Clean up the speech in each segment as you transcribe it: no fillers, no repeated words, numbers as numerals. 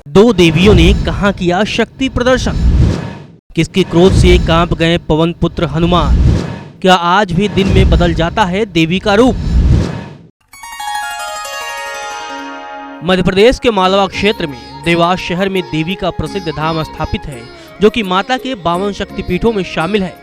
दो देवियों ने कहां किया शक्ति प्रदर्शन? किसके क्रोध से कांप गए पवन पुत्र हनुमान? क्या आज भी दिन में बदल जाता है देवी का रूप? मध्य प्रदेश के मालवा क्षेत्र में देवास शहर में देवी का प्रसिद्ध धाम स्थापित है, जो कि माता के 52 शक्तिपीठों में शामिल है।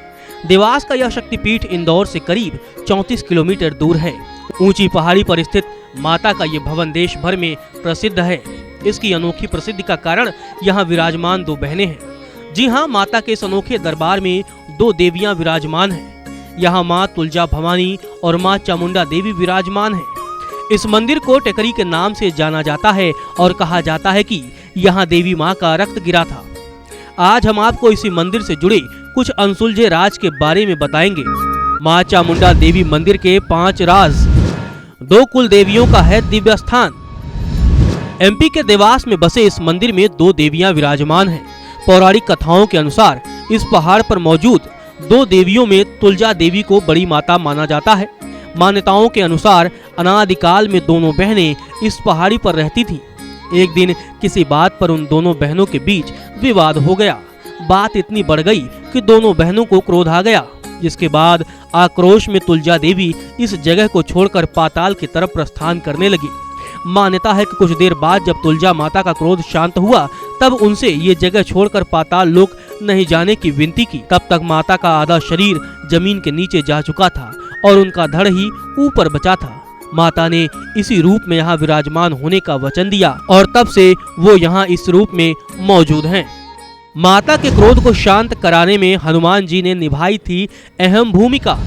देवास का यह शक्तिपीठ इंदौर से करीब 34 किलोमीटर दूर है। ऊंची पहाड़ी पर स्थित माता का ये भवन देश भर में प्रसिद्ध है। इसकी अनोखी प्रसिद्धि का कारण यहाँ विराजमान दो बहनें हैं। जी हाँ, माता के इस अनोखे दरबार में दो देवियां विराजमान हैं। यहाँ माँ तुलजा भवानी और माँ चामुंडा देवी विराजमान हैं। इस मंदिर को टेकरी के नाम से जाना जाता है और कहा जाता है कि यहाँ देवी माँ का रक्त गिरा था। आज हम आपको इसी मंदिर से जुड़े कुछ अनसुलझे राज के बारे में बताएंगे। माँ चामुंडा देवी मंदिर के 5 राज। 2 कुल देवियों का है दिव्य स्थान। एमपी के देवास में बसे इस मंदिर में 2 देवियां विराजमान हैं। पौराणिक कथाओं के अनुसार इस पहाड़ पर मौजूद 2 देवियों में तुलजा देवी को बड़ी माता माना जाता है। मान्यताओं के अनुसार अनादिकाल में दोनों बहनें इस पहाड़ी पर रहती थीं। एक दिन किसी बात पर उन दोनों बहनों के बीच विवाद हो गया। बात इतनी बढ़ गई कि दोनों बहनों को क्रोध आ गया, जिसके बाद आक्रोश में तुलजा देवी इस जगह को छोड़कर पाताल की तरफ प्रस्थान करने लगी। मान्यता है कि कुछ देर बाद जब तुलजा माता का क्रोध शांत हुआ, तब उनसे ये जगह छोड़कर पाताल लोक नहीं जाने की विनती की। तब तक माता का आधा शरीर जमीन के नीचे जा चुका था और उनका धड़ ही ऊपर बचा था। माता ने इसी रूप में यहाँ विराजमान होने का वचन दिया और तब से वो यहाँ इस रूप में मौजूद हैं। माता के क्रोध को शांत कराने में हनुमान जी ने निभाई थी अहम भूमिका।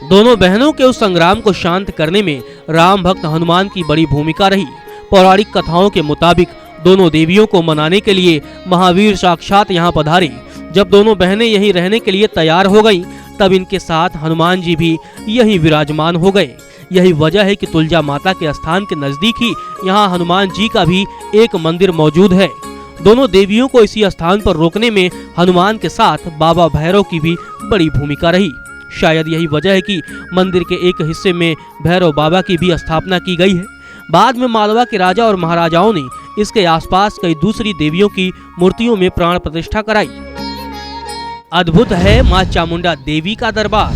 दोनों बहनों के उस संग्राम को शांत करने में राम भक्त हनुमान की बड़ी भूमिका रही। पौराणिक कथाओं के मुताबिक दोनों देवियों को मनाने के लिए महावीर साक्षात यहाँ पधारे। जब दोनों बहनें यहीं रहने के लिए तैयार हो गईं, तब इनके साथ हनुमान जी भी यहीं विराजमान हो गए। यही वजह है कि तुलजा माता के स्थान के नजदीक ही यहाँ हनुमान जी का भी एक मंदिर मौजूद है। दोनों देवियों को इसी स्थान पर रोकने में हनुमान के साथ बाबा भैरव की भी बड़ी भूमिका रही। शायद यही वजह है कि मंदिर के एक हिस्से में भैरव बाबा की भी स्थापना की गई है। बाद में मालवा के राजा और महाराजाओं ने इसके आसपास कई दूसरी देवियों की मूर्तियों में प्राण प्रतिष्ठा कराई। अद्भुत है माँ चामुंडा देवी का दरबार।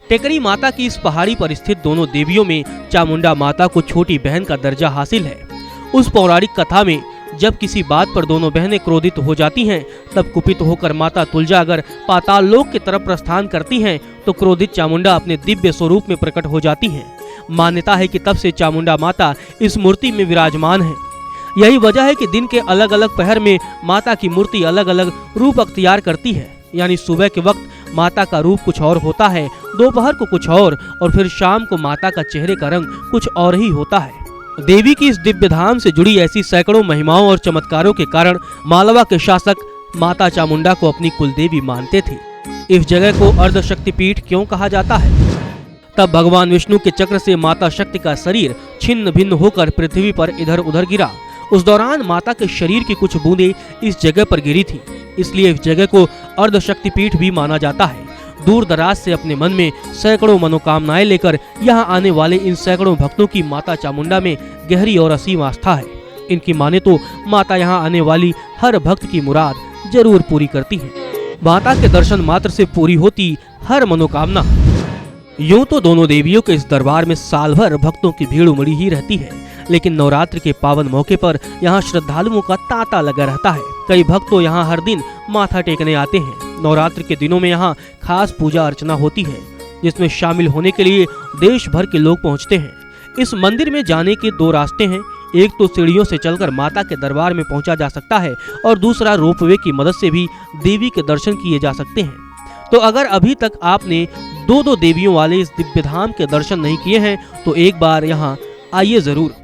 टेकरी माता की इस पहाड़ी पर स्थित दोनों देवियों में चामुंडा माता को छोटी बहन का दर्जा हासिल है। उस पौराणिक कथा में जब किसी बात पर दोनों बहनें क्रोधित हो जाती हैं, तब कुपित होकर माता तुलजा अगर पाताल लोक की तरफ प्रस्थान करती हैं, तो क्रोधित चामुंडा अपने दिव्य स्वरूप में प्रकट हो जाती हैं। मान्यता है कि तब से चामुंडा माता इस मूर्ति में विराजमान है। यही वजह है कि दिन के अलग अलग पहर में माता की मूर्ति अलग अलग रूप अख्तियार करती है। यानी सुबह के वक्त माता का रूप कुछ और होता है, दोपहर को कुछ और फिर शाम को माता का चेहरे का रंग कुछ और ही होता है। देवी की इस दिव्य धाम से जुड़ी ऐसी सैकड़ों महिमाओं और चमत्कारों के कारण मालवा के शासक माता चामुंडा को अपनी कुलदेवी मानते थे। इस जगह को अर्ध शक्तिपीठ क्यों कहा जाता है? तब भगवान विष्णु के चक्र से माता शक्ति का शरीर छिन्न भिन्न होकर पृथ्वी पर इधर उधर गिरा। उस दौरान माता के शरीर की कुछ बूंदें इस जगह पर गिरी थी, इसलिए इस जगह को अर्ध शक्तिपीठ भी माना जाता है। दूर दराज से अपने मन में सैकड़ों मनोकामनाएं लेकर यहाँ आने वाले इन सैकड़ों भक्तों की माता चामुंडा में गहरी और असीम आस्था है। इनकी माने तो माता यहाँ आने वाली हर भक्त की मुराद जरूर पूरी करती है। माता के दर्शन मात्र से पूरी होती हर मनोकामना। यूं तो दोनों देवियों के इस दरबार में साल भर भक्तों की भीड़ उमड़ी ही रहती है, लेकिन नवरात्र के पावन मौके पर यहाँ श्रद्धालुओं का तांता लगा रहता है। कई भक्त तो यहाँ हर दिन माथा टेकने आते हैं। नवरात्र के दिनों में यहाँ खास पूजा अर्चना होती है, जिसमें शामिल होने के लिए देश भर के लोग पहुँचते हैं। इस मंदिर में जाने के 2 रास्ते हैं। एक तो सीढ़ियों से चलकर माता के दरबार में पहुंचा जा सकता है और दूसरा रोपवे की मदद से भी देवी के दर्शन किए जा सकते हैं। तो अगर अभी तक आपने 2 देवियों वाले इस दिव्य धाम के दर्शन नहीं किए हैं, तो एक बार यहाँ आइए जरूर।